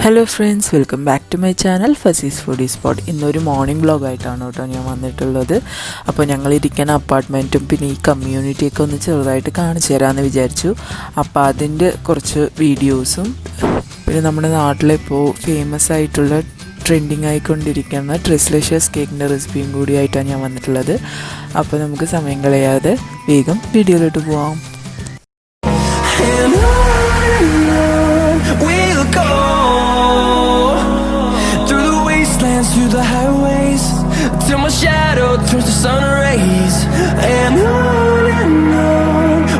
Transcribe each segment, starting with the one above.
Hello friends, welcome back to my channel ഫസീസ് foodie spot. ഇന്നൊരു morning വ്ളോഗായിട്ടാണ് കേട്ടോ ഞാൻ വന്നിട്ടുള്ളത്. അപ്പോൾ ഞങ്ങളിരിക്കുന്ന അപ്പാർട്ട്മെൻറ്റും പിന്നെ ഈ കമ്മ്യൂണിറ്റിയൊക്കെ ഒന്ന് ചെറുതായിട്ട് കാണിച്ചു തരാമെന്ന് വിചാരിച്ചു. അപ്പോൾ അതിൻ്റെ കുറച്ച് വീഡിയോസും പിന്നെ നമ്മുടെ നാട്ടിലിപ്പോൾ ഫേമസ് ആയിട്ടുള്ള ട്രെൻഡിങ് ആയിക്കൊണ്ടിരിക്കുന്ന leshes കേക്കിൻ്റെ റെസിപ്പിയും കൂടിയായിട്ടാണ് ഞാൻ വന്നിട്ടുള്ളത്. അപ്പോൾ നമുക്ക് സമയം കളയാതെ വേഗം വീഡിയോയിലോട്ട് പോവാം. Through the highways till my shadow turns to sun rays, and on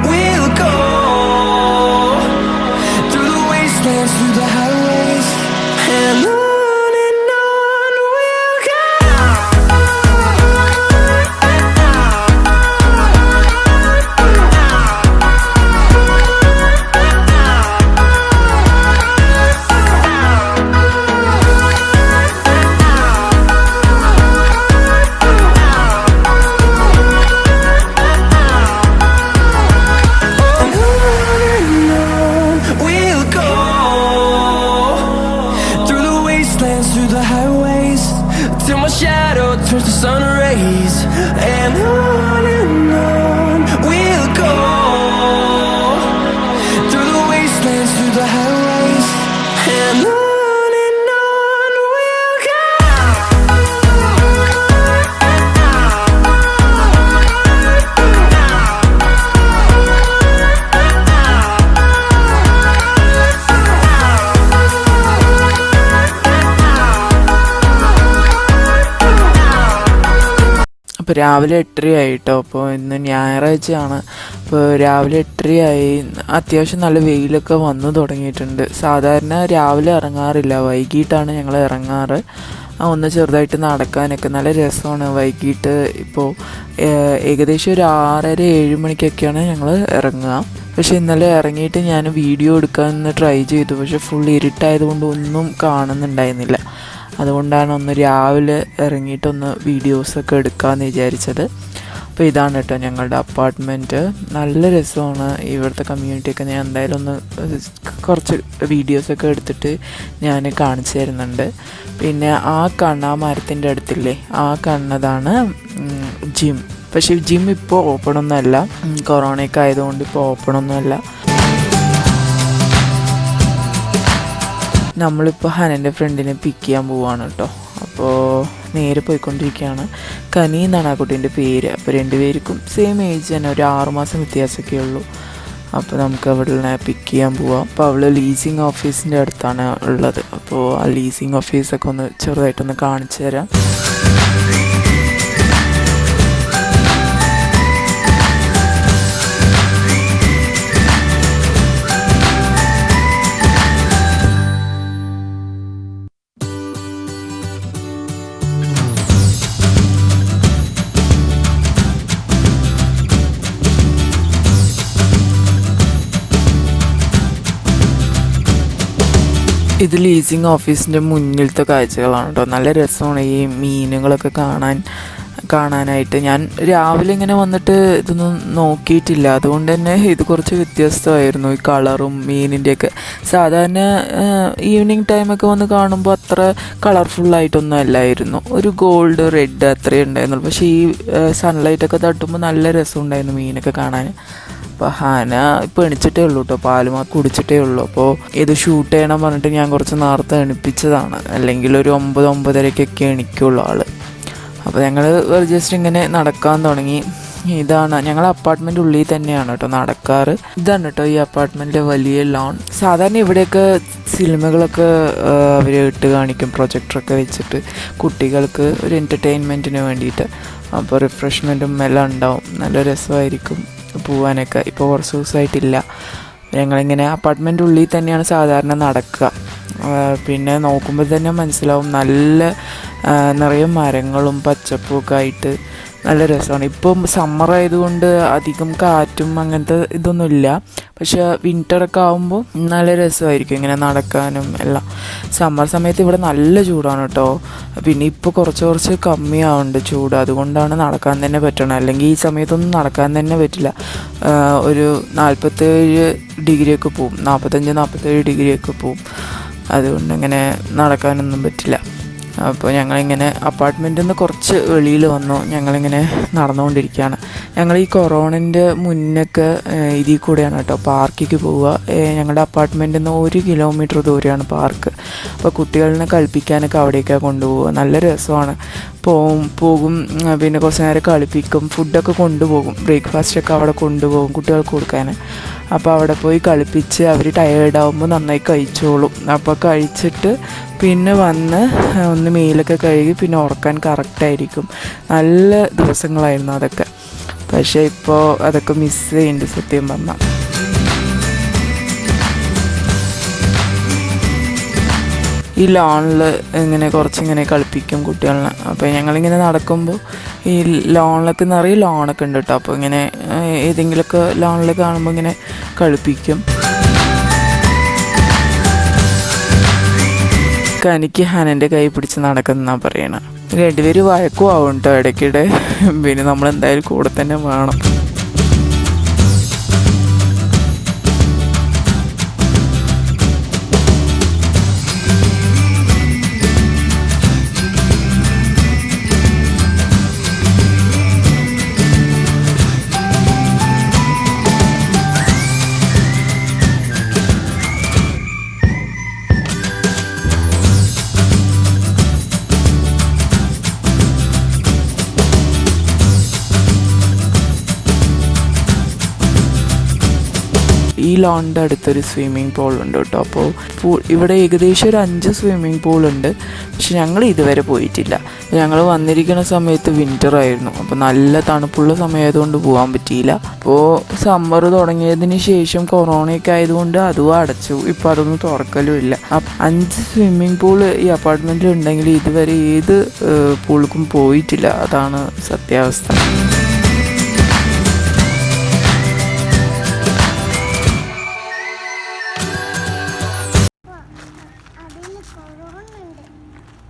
we'll go through the wastelands, through the highways, and on we'll go. Through the highways till my shadow turns to sun rays, and on we'll go through the wastelands, through the highways, and on we'll go. അപ്പോൾ രാവിലെ 8:30 കേട്ടോ. അപ്പോൾ ഇന്ന് ഞായറാഴ്ചയാണ്. അപ്പോൾ രാവിലെ 8:30 അത്യാവശ്യം നല്ല വെയിലൊക്കെ വന്നു തുടങ്ങിയിട്ടുണ്ട്. സാധാരണ രാവിലെ ഇറങ്ങാറില്ല, വൈകിട്ടാണ് ഞങ്ങൾ ഇറങ്ങാറ്. ഒന്ന് ചെറുതായിട്ട് നടക്കാനൊക്കെ നല്ല രസമാണ് വൈകിട്ട്. ഇപ്പോൾ ഏകദേശം ഒരു 6:30-7 മണിക്കൊക്കെയാണ് ഞങ്ങൾ ഇറങ്ങുക. പക്ഷേ ഇന്നലെ ഇറങ്ങിയിട്ട് ഞാൻ വീഡിയോ എടുക്കാൻ ട്രൈ ചെയ്തു, പക്ഷേ ഫുൾ ഇരുട്ടായതുകൊണ്ട് ഒന്നും കാണുന്നുണ്ടായിരുന്നില്ല. അതുകൊണ്ടാണ് ഒന്ന് രാവിലെ ഇറങ്ങിയിട്ടൊന്ന് വീഡിയോസൊക്കെ എടുക്കാമെന്ന് വിചാരിച്ചത്. അപ്പോൾ ഇതാണ് കേട്ടോ ഞങ്ങളുടെ അപ്പാർട്ട്മെൻറ്റ്. നല്ല രസമാണ് ഇവിടുത്തെ കമ്മ്യൂണിറ്റിയൊക്കെ. ഞാൻ എന്തായാലും ഒന്ന് കുറച്ച് വീഡിയോസൊക്കെ എടുത്തിട്ട് ഞാൻ കാണിച്ചു തരുന്നുണ്ട്. പിന്നെ ആ മരത്തിൻ്റെ അടുത്തില്ലേ, ആ കണ്ണതാണ് ജിം. പക്ഷേ ജിം ഇപ്പോൾ ഓപ്പണൊന്നുമല്ല, കൊറോണയൊക്കെ ആയതുകൊണ്ട് ഇപ്പോൾ ഓപ്പണൊന്നുമല്ല. നമ്മളിപ്പോൾ ഹനൻ്റെ ഫ്രണ്ടിനെ പിക്ക് ചെയ്യാൻ പോവുകയാണ് കേട്ടോ. അപ്പോൾ നേരെ പോയിക്കൊണ്ടിരിക്കുകയാണ്. കനി എന്നാണ് ആ കുട്ടീൻ്റെ പേര്. അപ്പോൾ രണ്ടുപേർക്കും സെയിം ഏജ് തന്നെ, ഒരു 6 മാസം വ്യത്യാസമൊക്കെ ഉള്ളൂ. അപ്പോൾ നമുക്ക് അവിടെ പിക്ക് ചെയ്യാൻ പോവാം. അപ്പോൾ അവൾ ലീസിങ് ഓഫീസിൻ്റെ അടുത്താണ് ഉള്ളത്. അപ്പോൾ ആ ലീസിങ് ഓഫീസൊക്കെ ഒന്ന് ചെറുതായിട്ടൊന്ന് കാണിച്ചു തരാം. ഇത് ലീസിങ് ഓഫീസിൻ്റെ മുന്നിലത്തെ കാഴ്ചകളാണ് കേട്ടോ. നല്ല രസമാണ് ഈ മീനുകളൊക്കെ കാണാനായിട്ട്. ഞാൻ രാവിലെ ഇങ്ങനെ വന്നിട്ട് ഇതൊന്നും നോക്കിയിട്ടില്ല, അതുകൊണ്ട് തന്നെ ഇത് കുറച്ച് വ്യത്യസ്തമായിരുന്നു ഈ കളറും മീനിൻ്റെയൊക്കെ. സാധാരണ ഈവനിങ് ടൈമൊക്കെ വന്ന് കാണുമ്പോൾ അത്ര കളർഫുള്ളായിട്ടൊന്നും അല്ലായിരുന്നു, ഒരു ഗോൾഡ് റെഡ് അത്രയേ ഉണ്ടായിരുന്നുള്ളൂ. പക്ഷേ ഈ സൺലൈറ്റൊക്കെ തട്ടുമ്പോൾ നല്ല രസമുണ്ടായിരുന്നു മീനൊക്കെ കാണാൻ. അപ്പോൾ ഹാന ഇപ്പോൾ എണിച്ചിട്ടേ ഉള്ളൂ കേട്ടോ, പാല് കുടിച്ചിട്ടേ ഉള്ളൂ. അപ്പോൾ ഇത് ഷൂട്ട് ചെയ്യണം പറഞ്ഞിട്ട് ഞാൻ കുറച്ച് നേരത്തെ എണിപ്പിച്ചതാണ്, അല്ലെങ്കിൽ ഒരു 9-9:30 എണിക്കുള്ളൂ ആൾ. അപ്പോൾ ഞങ്ങൾ ജസ്റ്റ് ഇങ്ങനെ നടക്കാൻ തുടങ്ങി. ഇതാണ് ഞങ്ങൾ അപ്പാർട്ട്മെൻ്റ് ഉള്ളിൽ തന്നെയാണ് കേട്ടോ നടക്കാറ്. ഇതാണ് കേട്ടോ ഈ അപ്പാർട്ട്മെൻറ്റിലെ വലിയ ലോൺ. സാധാരണ ഇവിടെയൊക്കെ സിനിമകളൊക്കെ അവർ ഇട്ട് കാണിക്കും, പ്രൊജക്ടറൊക്കെ വെച്ചിട്ട് കുട്ടികൾക്ക് ഒരു എൻ്റർടൈൻമെൻറ്റിന് വേണ്ടിയിട്ട്. അപ്പോൾ റിഫ്രഷ്മെൻറ്റും എല്ലാം ഉണ്ടാവും, നല്ല രസമായിരിക്കും പോവാനൊക്കെ. ഇപ്പോൾ കുറച്ച് ദിവസമായിട്ടില്ല. ഞങ്ങളിങ്ങനെ അപ്പാർട്ട്മെൻ്റ് ഉള്ളിൽ തന്നെയാണ് സാധാരണ നടക്കുക. പിന്നെ നോക്കുമ്പോൾ തന്നെ മനസ്സിലാവും നല്ല നിറയെ മരങ്ങളും പച്ചപ്പും ഒക്കെ ആയിട്ട് നല്ല രസമാണ്. ഇപ്പം സമ്മർ ആയതുകൊണ്ട് അധികം കാറ്റും അങ്ങനത്തെ ഇതൊന്നുമില്ല, പക്ഷെ വിൻ്ററൊക്കെ ആകുമ്പോൾ നല്ല രസമായിരിക്കും ഇങ്ങനെ നടക്കാനും എല്ലാം. സമ്മർ സമയത്ത് ഇവിടെ നല്ല ചൂടാണ് കേട്ടോ. പിന്നെ ഇപ്പോൾ കുറച്ച് കമ്മിയാവുന്നുണ്ട് ചൂട്, അതുകൊണ്ടാണ് നടക്കാൻ തന്നെ പറ്റണം. അല്ലെങ്കിൽ ഈ സമയത്തൊന്നും നടക്കാൻ തന്നെ പറ്റില്ല. ഒരു 47 ഡിഗ്രിയൊക്കെ പോവും, 45-47 ഡിഗ്രിയൊക്കെ പോവും. അതുകൊണ്ട് ഇങ്ങനെ നടക്കാനൊന്നും പറ്റില്ല. അപ്പോൾ ഞങ്ങളിങ്ങനെ അപ്പാർട്ട്മെൻറ്റിൽ നിന്ന് കുറച്ച് വെളിയിൽ വന്നു. ഞങ്ങളിങ്ങനെ നടന്നുകൊണ്ടിരിക്കുകയാണ്. ഞങ്ങൾ ഈ കൊറോണൻ്റെ മുന്നൊക്കെ ഇതിൽ കൂടെയാണ് കേട്ടോ പാർക്കിലേക്ക് പോവുക. ഞങ്ങളുടെ അപ്പാർട്ട്മെൻറ്റിൽ നിന്ന് 1 കിലോമീറ്റർ ദൂരെയാണ് പാർക്ക്. അപ്പോൾ കുട്ടികളിനെ കളിപ്പിക്കാനൊക്കെ അവിടേക്കാണ് കൊണ്ടുപോവുക. നല്ല രസമാണ്. പോകും പിന്നെ കുറച്ച് നേരം കളിപ്പിക്കും. ഫുഡൊക്കെ കൊണ്ടുപോകും. ബ്രേക്ക്ഫാസ്റ്റൊക്കെ അവിടെ കൊണ്ടുപോകും കുട്ടികൾക്ക് കൊടുക്കാൻ. അപ്പോൾ അവിടെ പോയി കളിപ്പിച്ച് അവർ ടയേർഡാകുമ്പോൾ നന്നായി കഴിച്ചോളും. അപ്പോൾ കഴിച്ചിട്ട് പിന്നെ വന്ന് ഒന്ന് മേലൊക്കെ കഴുകി പിന്നെ ഉറക്കാൻ കറക്റ്റായിരിക്കും. നല്ല ദിവസങ്ങളായിരുന്നു അതൊക്കെ. പക്ഷേ ഇപ്പോൾ അതൊക്കെ മിസ് ചെയ്യുന്നുണ്ട് സത്യം പറഞ്ഞാൽ. ഈ ലോണിൽ ഇങ്ങനെ കുറച്ചിങ്ങനെ കളിപ്പിക്കും കുട്ടികളെ. അപ്പോൾ ഞങ്ങളിങ്ങനെ നടക്കുമ്പോൾ ഈ ലോണിലൊക്കെ നിറയെ ലോണൊക്കെ ഉണ്ട് കേട്ടോ. അപ്പോൾ ഇങ്ങനെ ഏതെങ്കിലുമൊക്കെ ലോണിൽ കാണുമ്പോൾ ഇങ്ങനെ കളിപ്പിക്കും. എനിക്ക് ഹനൻ്റെ കൈ പിടിച്ച് നടക്കുന്നതാണ് പറയണത്. രണ്ടുപേര് വഴക്കും ആവും കേട്ടോ ഇടയ്ക്കിടെ. പിന്നെ നമ്മളെന്തായാലും കൂടെ തന്നെ വേണം. ഈ ലോണിൻ്റെ അടുത്തൊരു സ്വിമ്മിങ് പൂൾ ഉണ്ട് കേട്ടോ. അപ്പോൾ ഇവിടെ ഏകദേശം ഒരു 5 സ്വിമ്മിങ് പൂളുണ്ട്. പക്ഷെ ഞങ്ങൾ ഇതുവരെ പോയിട്ടില്ല. ഞങ്ങൾ വന്നിരിക്കുന്ന സമയത്ത് വിൻ്റർ ആയിരുന്നു. അപ്പോൾ നല്ല തണുപ്പുള്ള സമയമായതുകൊണ്ട് പോകാൻ പറ്റിയില്ല. അപ്പോൾ സമ്മർ തുടങ്ങിയതിന് ശേഷം കൊറോണയൊക്കെ ആയതുകൊണ്ട് അതും അടച്ചു. ഇപ്പോൾ അതൊന്നും തുറക്കലും ഇല്ല. 5 സ്വിമ്മിങ് പൂൾ ഈ അപ്പാർട്ട്മെൻറ്റിൽ ഉണ്ടെങ്കിൽ ഇതുവരെ ഏത് പൂൾക്കും പോയിട്ടില്ല. അതാണ് സത്യാവസ്ഥ.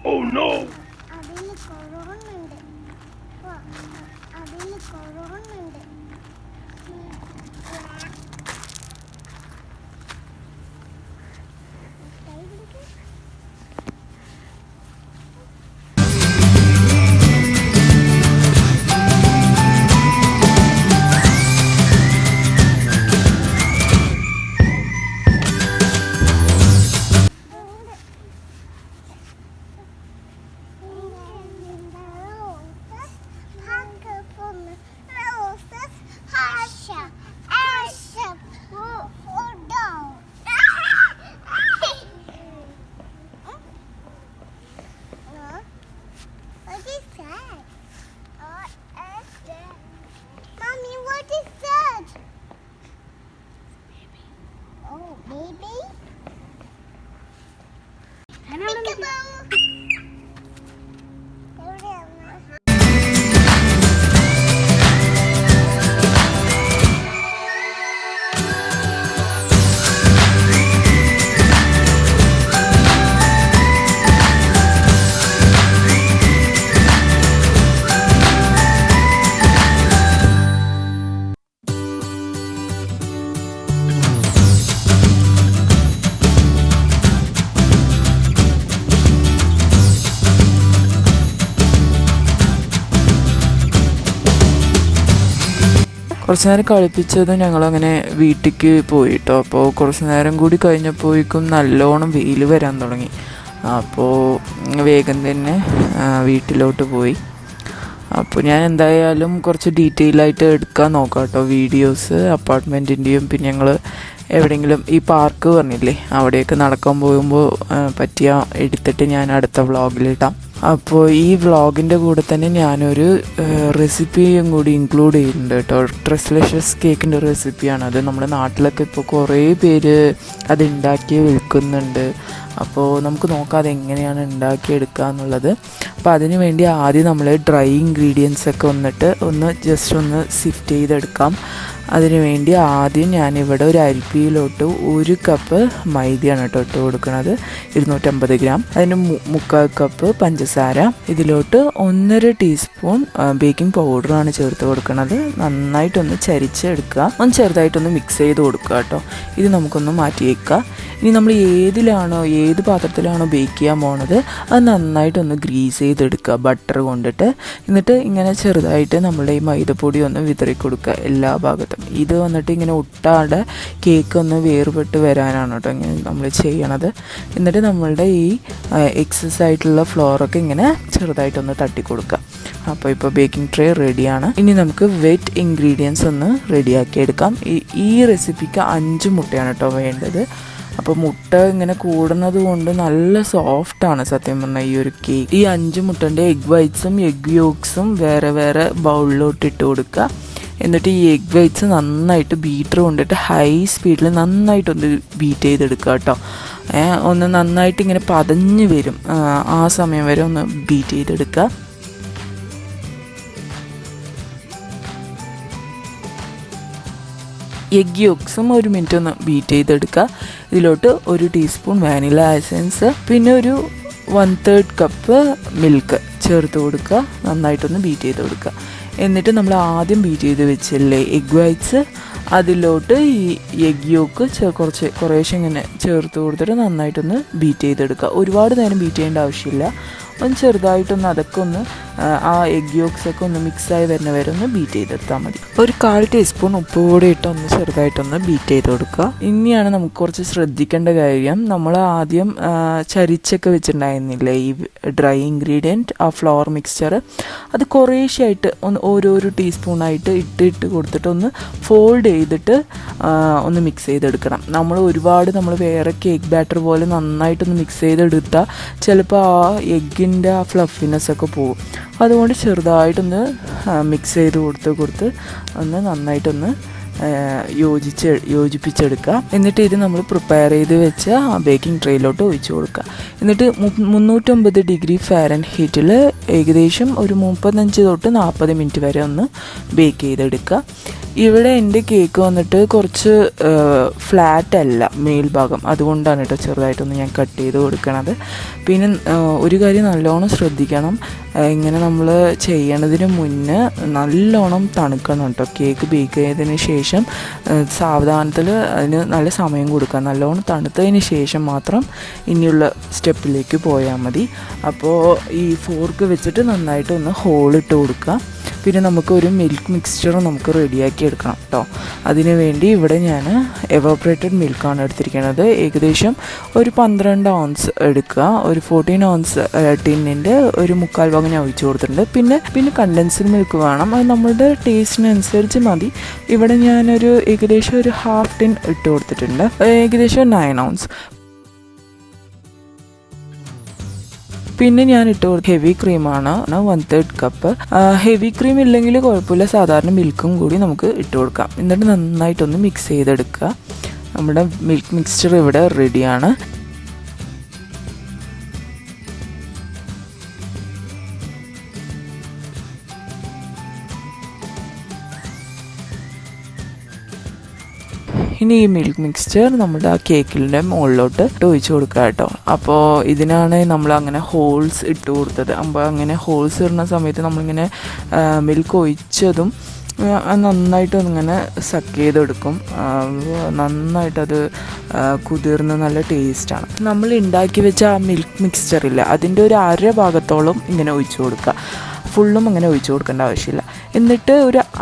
Oh no! കുറച്ച് നേരം കളിപ്പിച്ചതും ഞങ്ങളങ്ങനെ വീട്ടിലേക്ക് പോയിട്ടോ. അപ്പോൾ കുറച്ച് നേരം കൂടി കഴിഞ്ഞപ്പോഴേക്കും നല്ലോണം വെയിൽ വരാൻ തുടങ്ങി. അപ്പോൾ വേഗം തന്നെ വീട്ടിലോട്ട് പോയി. അപ്പോൾ ഞാൻ എന്തായാലും കുറച്ച് ഡീറ്റെയിൽ ആയിട്ട് എടുക്കാൻ നോക്കാം കേട്ടോ വീഡിയോസ് അപ്പാർട്ട്മെൻറ്റിൻ്റെയും. പിന്നെ ഞങ്ങൾ എവിടെയെങ്കിലും ഈ പാർക്ക് പറഞ്ഞില്ലേ അവിടെയൊക്കെ നടക്കാൻ പോകുമ്പോൾ പറ്റിയ എടുത്തിട്ട് ഞാൻ അടുത്ത വ്ളോഗിലിടാം. അപ്പോൾ ഈ വ്ളോഗിൻ്റെ കൂടെ തന്നെ ഞാനൊരു റെസിപ്പിയും കൂടി ഇൻക്ലൂഡ് ചെയ്യുന്നുണ്ട് കേട്ടോ. ലെഷസ് കേക്കിൻ്റെ റെസിപ്പിയാണ് അത്. നമ്മുടെ നാട്ടിലൊക്കെ ഇപ്പോൾ കുറേ പേര് അത് ഉണ്ടാക്കി വിൽക്കുന്നുണ്ട്. അപ്പോൾ നമുക്ക് നോക്കാം അതെങ്ങനെയാണ് ഉണ്ടാക്കിയെടുക്കുക എന്നുള്ളത്. അപ്പോൾ അതിന് വേണ്ടി ആദ്യം നമ്മൾ ഡ്രൈ ഇൻഗ്രീഡിയൻസ് ഒക്കെ ഒന്ന് ജസ്റ്റ് ഒന്ന് സിഫ്റ്റ് ചെയ്തെടുക്കാം. അതിന് വേണ്ടി ആദ്യം ഞാനിവിടെ ഒരു അരിപ്പിയിലോട്ട് 1 കപ്പ് മൈദയാണ് കേട്ടോ ഇട്ട് കൊടുക്കുന്നത്, 250 ഗ്രാം. അതിന് 3/4 കപ്പ് പഞ്ചസാര. ഇതിലോട്ട് 1.5 ടീസ്പൂൺ ബേക്കിംഗ് പൗഡറാണ് ചേർത്ത് കൊടുക്കുന്നത്. നന്നായിട്ടൊന്ന് ചരിച്ചെടുക്കുക, ഒന്ന് ചെറുതായിട്ടൊന്ന് മിക്സ് ചെയ്ത് കൊടുക്കുക കേട്ടോ. ഇത് നമുക്കൊന്ന് മാറ്റി വയ്ക്കുക. ഇനി നമ്മൾ ഏത് പാത്രത്തിലാണോ ബേക്ക് ചെയ്യാൻ പോണത് അത് നന്നായിട്ടൊന്ന് ഗ്രീസ് ചെയ്തെടുക്കുക ബട്ടർ കൊണ്ടിട്ട്. എന്നിട്ട് ഇങ്ങനെ ചെറുതായിട്ട് നമ്മളുടെ ഈ മൈദപ്പൊടി ഒന്ന് വിതറി കൊടുക്കുക എല്ലാ ഭാഗത്തും. ഇത് വന്നിട്ട് ഇങ്ങനെ ഒട്ടാതെ കേക്ക് ഒന്ന് വേർപെട്ട് വരാനാണ് കേട്ടോ ഇങ്ങനെ നമ്മൾ ചെയ്യണത്. എന്നിട്ട് നമ്മളുടെ ഈ എക്സസ് ആയിട്ടുള്ള ഫ്ലോറൊക്കെ ഇങ്ങനെ ചെറുതായിട്ടൊന്ന് തട്ടി കൊടുക്കുക. അപ്പോൾ ബേക്കിംഗ് ട്രേ റെഡിയാണ്. ഇനി നമുക്ക് വെറ്റ് ഇൻഗ്രീഡിയൻസ് ഒന്ന് റെഡിയാക്കി എടുക്കാം. ഈ റെസിപ്പിക്ക് 5 മുട്ടയാണ് കേട്ടോ വേണ്ടത്. അപ്പോൾ മുട്ട ഇങ്ങനെ കൂടുന്നത് കൊണ്ട് നല്ല സോഫ്റ്റാണ് സത്യം പറഞ്ഞാൽ ഈ ഒരു കേക്ക്. ഈ 5 മുട്ടൻ്റെ എഗ് വൈറ്റ്സും എഗ് യോക്സും വേറെ വേറെ ബൗളിലോട്ട് ഇട്ട് കൊടുക്കുക. എന്നിട്ട് ഈ എഗ് വൈറ്റ്സ് നന്നായിട്ട് ബീറ്റർ കൊണ്ടിട്ട് ഹൈ സ്പീഡിൽ നന്നായിട്ടൊന്ന് ബീറ്റ് ചെയ്തെടുക്കുക കേട്ടോ. ഒന്ന് നന്നായിട്ട് ഇങ്ങനെ പതഞ്ഞ് വരും, ആ സമയം വരെ ഒന്ന് ബീറ്റ് ചെയ്തെടുക്കുക. എഗ് യോക്സും 1 മിനിറ്റ് ഒന്ന് ബീറ്റ് ചെയ്തെടുക്കുക. ഇതിലോട്ട് 1 ടീസ്പൂൺ വാനില എസൻസ്, പിന്നെ ഒരു 1/3 കപ്പ് മിൽക്ക് ചേർത്ത് കൊടുക്കുക. നന്നായിട്ടൊന്ന് ബീറ്റ് ചെയ്ത് കൊടുക്കുക. എന്നിട്ട് നമ്മൾ ആദ്യം ബീറ്റ് ചെയ്ത് വെച്ചില്ലേ എഗ് വൈറ്റ്സ്, അതിലോട്ട് ഈ എഗ് യോക്ക് കുറേശ്ശെ ഇങ്ങനെ ചേർത്ത് കൊടുത്തിട്ട് നന്നായിട്ടൊന്ന് ബീറ്റ് ചെയ്തെടുക്കുക. ഒരുപാട് നേരം ബീറ്റ് ചെയ്യേണ്ട ആവശ്യമില്ല. ഒന്ന് ചെറുതായിട്ടൊന്ന് അതൊക്കെ ഒന്ന് ആ എഗ് യോക്സൊക്കെ ഒന്ന് മിക്സായി വരുന്ന വരെ ഒന്ന് ബീറ്റ് ചെയ്തെടുത്താൽ മതി. ഒരു 1/4 ടീസ്പൂൺ ഉപ്പ് കൂടി ഇട്ടൊന്ന് ചെറുതായിട്ടൊന്ന് ബീറ്റ് ചെയ്ത് കൊടുക്കുക. ഇനിയാണ് നമുക്ക് കുറച്ച് ശ്രദ്ധിക്കേണ്ട കാര്യം, നമ്മൾ ആദ്യം ചരിച്ചൊക്കെ വെച്ചിട്ടുണ്ടായിരുന്നില്ലേ ഈ ഡ്രൈ ഇൻഗ്രീഡിയൻറ്റ്, ആ ഫ്ലോർ മിക്സ്ചർ, അത് കുറേശ്ശായിട്ട് ഓരോരോ ടീസ്പൂണായിട്ട് ഇട്ട് കൊടുത്തിട്ട് ഒന്ന് ഫോൾഡ് ചെയ്തിട്ട് ഒന്ന് മിക്സ് ചെയ്തെടുക്കണം. നമ്മൾ വേറെ കേക്ക് ബാറ്റർ പോലെ നന്നായിട്ടൊന്ന് മിക്സ് ചെയ്തെടുത്താൽ ചിലപ്പോൾ ആ എഗ്ഗിൻ്റെ ആ ഫ്ലഫിനെസ് ഒക്കെ പോകും. അതുകൊണ്ട് ചെറുതായിട്ടൊന്ന് മിക്സ് ചെയ്ത് കൊടുത്ത് ഒന്ന് നന്നായിട്ടൊന്ന് യോജിപ്പിച്ചെടുക്കുക. എന്നിട്ട് ഇത് നമ്മൾ പ്രിപ്പയർ ചെയ്ത് വെച്ച ബേക്കിംഗ് ട്രേയിലോട്ട് ഒഴിച്ചു കൊടുക്കുക. എന്നിട്ട് 350 ഡിഗ്രി ഫാരൻഹീറ്റിൽ ഏകദേശം ഒരു 35 തൊട്ട് 40 മിനിറ്റ് വരെ ഒന്ന് ബേക്ക് ചെയ്തെടുക്കുക. ഇവിടെ എൻ്റെ കേക്ക് വന്നിട്ട് കുറച്ച് ഫ്ലാറ്റ് അല്ല മേൽഭാഗം, അതുകൊണ്ടാണ് കേട്ടോ ചെറുതായിട്ടൊന്ന് ഞാൻ കട്ട് ചെയ്ത് കൊടുക്കണത്. പിന്നെ ഒരു കാര്യം നല്ലോണം ശ്രദ്ധിക്കണം, ഇങ്ങനെ നമ്മൾ ചെയ്യണതിന് മുന്നേ നല്ലോണം തണുക്കണം കേട്ടോ. കേക്ക് ബേക്ക് ചെയ്തതിന് ശേഷം സാവധാനത്തിൽ അതിന് നല്ല സമയം കൊടുക്കുക. നല്ലോണം തണുത്തതിന് ശേഷം മാത്രം ഇനിയുള്ള സ്റ്റെപ്പിലേക്ക് പോയാൽ മതി. അപ്പോൾ ഈ ഫോർക്ക് വെച്ചിട്ട് നന്നായിട്ടൊന്ന് ഹോളിട്ട് കൊടുക്കുക. പിന്നെ നമുക്കൊരു മിൽക്ക് മിക്സ്ചർ നമുക്ക് റെഡിയാക്കി എടുക്കണം കേട്ടോ. അതിന് വേണ്ടി ഇവിടെ ഞാൻ എവാപറേറ്റഡ് മിൽക്കാണ് എടുത്തിരിക്കുന്നത്. ഏകദേശം ഒരു 12 ounce എടുക്കുക. ഒരു 14 ounce ടിന്നിൻ്റെ ഒരു 3/4 ഭാഗം ഞാൻ ഒഴിച്ച് കൊടുത്തിട്ടുണ്ട്. പിന്നെ കണ്ടൻസ്ഡ് മിൽക്ക് വേണം, അത് നമ്മളുടെ ടേസ്റ്റിനനുസരിച്ച് മതി. ഇവിടെ ഞാനൊരു ഏകദേശം ഒരു 1/2 ടിൻ ഇട്ട് കൊടുത്തിട്ടുണ്ട്, ഏകദേശം 9 ounce. പിന്നെ ഞാൻ ഇട്ട് കൊടുത്ത ഹെവി ക്രീമാണ് 1/3 കപ്പ്. ഹെവി ക്രീം ഇല്ലെങ്കിൽ കുഴപ്പമില്ല, സാധാരണ മിൽക്കും കൂടി നമുക്ക് ഇട്ട് കൊടുക്കാം. എന്നിട്ട് നന്നായിട്ടൊന്ന് മിക്സ് ചെയ്തെടുക്കുക. നമ്മുടെ മിൽക്ക് മിക്സ്ചർ ഇവിടെ റെഡിയാണ്. ഇനി ഈ മിൽക്ക് മിക്സ്ചർ നമ്മുടെ ആ കേക്കിൻ്റെ മുകളിലോട്ട് ഒഴിച്ച് കൊടുക്കുക കേട്ടോ. അപ്പോൾ ഇതിനാണ് നമ്മൾ അങ്ങനെ ഹോൾസ് ഇട്ട് കൊടുത്തത്. അപ്പോൾ അങ്ങനെ ഹോൾസ് ഇടുന്ന സമയത്ത് നമ്മളിങ്ങനെ മിൽക്ക് ഒഴിച്ചതും നന്നായിട്ടൊന്നിങ്ങനെ സക്ക് ചെയ്തെടുക്കും. നന്നായിട്ടത് കുതിർന്ന് നല്ല ടേസ്റ്റാണ്. നമ്മൾ ഉണ്ടാക്കി വെച്ച ആ മിൽക്ക് മിക്സ്ചറില്ല, അതിൻ്റെ ഒരു 1/2 ഭാഗത്തോളം ഇങ്ങനെ ഒഴിച്ചു കൊടുക്കുക. ഫുള്ളും അങ്ങനെ ഒഴിച്ചു കൊടുക്കേണ്ട ആവശ്യമില്ല. എന്നിട്ട്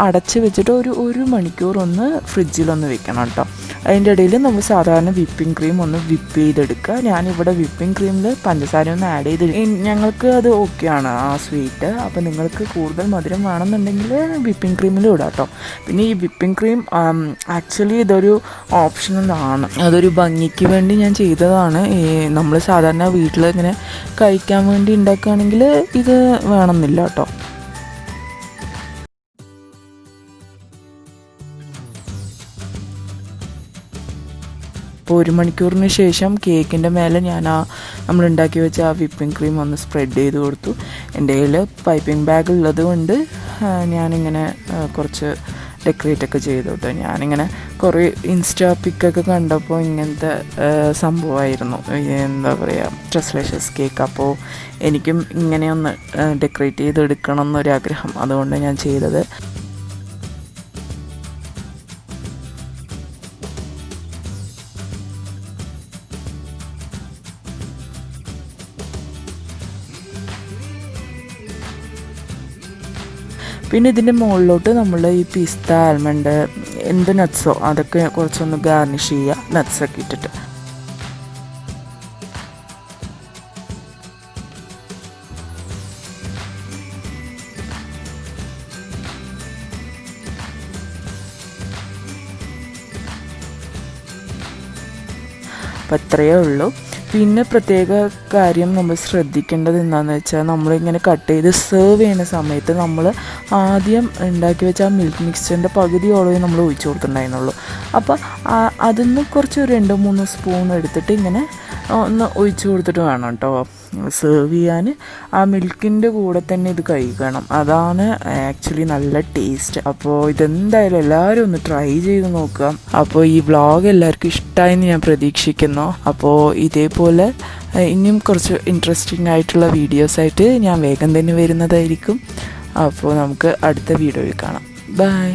അടച്ച് വെച്ചിട്ട് ഒരു മണിക്കൂർ ഒന്ന് ഫ്രിഡ്ജിലൊന്ന് വെക്കണം കേട്ടോ. അതിൻ്റെ ഇടയിൽ നമ്മൾ സാധാരണ വിപ്പിംഗ് ക്രീം ഒന്ന് വിപ്പ് ചെയ്തെടുക്കുക. ഞാനിവിടെ വിപ്പിംഗ് ക്രീമിൽ പഞ്ചസാര ഒന്ന് ആഡ് ചെയ്ത്, ഞങ്ങൾക്ക് അത് ഓക്കെയാണ് ആ സ്വീറ്റ്. അപ്പോൾ നിങ്ങൾക്ക് കൂടുതൽ മധുരം വേണമെന്നുണ്ടെങ്കിൽ വിപ്പിംഗ് ക്രീമിൽ ഇടാം കേട്ടോ. പിന്നെ ഈ വിപ്പിംഗ് ക്രീം ആക്ച്വലി ഇതൊരു ഓപ്ഷണലാണ്, അതൊരു ഭംഗിക്ക് വേണ്ടി ഞാൻ ചെയ്തതാണ്. നമ്മൾ സാധാരണ വീട്ടിൽ ഇങ്ങനെ കഴിക്കാൻ വേണ്ടി ഉണ്ടാക്കുകയാണെങ്കിൽ ഇത് വേണമെന്നില്ല കേട്ടോ. അപ്പോൾ 1 മണിക്കൂറിന് ശേഷം കേക്കിൻ്റെ മേലെ ഞാൻ നമ്മൾ ഉണ്ടാക്കി വെച്ച ആ വിപ്പിംഗ് ക്രീം ഒന്ന് സ്പ്രെഡ് ചെയ്ത് കൊടുത്തു. എൻ്റെ കയ്യിൽ പൈപ്പിംഗ് ബാഗ് ഉള്ളത് കൊണ്ട് ഞാനിങ്ങനെ കുറച്ച് ഡെക്കറേറ്റൊക്കെ ചെയ്തു കേട്ടോ. ഞാനിങ്ങനെ കുറേ ഇൻസ്റ്റാ പിക്കൊക്കെ കണ്ടപ്പോൾ ഇങ്ങനത്തെ സംഭവമായിരുന്നു, എന്താ പറയുക, ലെഷസ് കേക്ക്. അപ്പോൾ എനിക്കും ഇങ്ങനെയൊന്ന് ഡെക്കറേറ്റ് ചെയ്തെടുക്കണം എന്നൊരാഗ്രഹം, അതുകൊണ്ട് ഞാൻ ചെയ്തത്. പിന്നെ ഇതിൻ്റെ മുകളിലോട്ട് നമ്മൾ ഈ പിസ്ത, ആൽമണ്ട്, എന്ത് നട്ട്സോ അതൊക്കെ കുറച്ചൊന്ന് ഗാർണിഷ് ചെയ്യുക, നട്ട്സൊക്കെ ഇട്ടിട്ട്. അപ്പം അത്രയേ ഉള്ളൂ. പിന്നെ പ്രത്യേക കാര്യം നമ്മൾ ശ്രദ്ധിക്കേണ്ടത് എന്താണെന്ന് വെച്ചാൽ, നമ്മളിങ്ങനെ കട്ട് ചെയ്ത് സെർവ് ചെയ്യുന്ന സമയത്ത് നമ്മൾ ആദ്യം ഉണ്ടാക്കി വെച്ച ആ മിൽക്ക് മിക്സ്ചറിൻ്റെ പകുതിയോളമേ നമ്മൾ ഒഴിച്ചു കൊടുത്തിട്ടുണ്ടായിരുന്നുള്ളൂ. അപ്പോൾ അതിന്ന് കുറച്ച് 2-3 സ്പൂൺ എടുത്തിട്ട് ഇങ്ങനെ ഒന്ന് ഒഴിച്ചു കൊടുത്തിട്ട് വേണം കേട്ടോ സെർവ് ചെയ്യാൻ. ആ മിൽക്കിൻ്റെ കൂടെ തന്നെ ഇത് കഴിക്കണം, അതാണ് ആക്ച്വലി നല്ല ടേസ്റ്റ്. അപ്പോൾ ഇതെന്തായാലും എല്ലാവരും ഒന്ന് ട്രൈ ചെയ്ത് നോക്കുക. അപ്പോൾ ഈ വ്ളോഗ് എല്ലാവർക്കും ഇഷ്ടമായെന്ന് ഞാൻ പ്രതീക്ഷിക്കുന്നു. അപ്പോൾ ഇതേപോലെ ഇനിയും കുറച്ച് ഇൻട്രസ്റ്റിംഗ് ആയിട്ടുള്ള വീഡിയോസായിട്ട് ഞാൻ വേഗം തന്നെ വരുന്നതായിരിക്കും. അപ്പോൾ നമുക്ക് അടുത്ത വീഡിയോയിൽ കാണാം. ബൈ.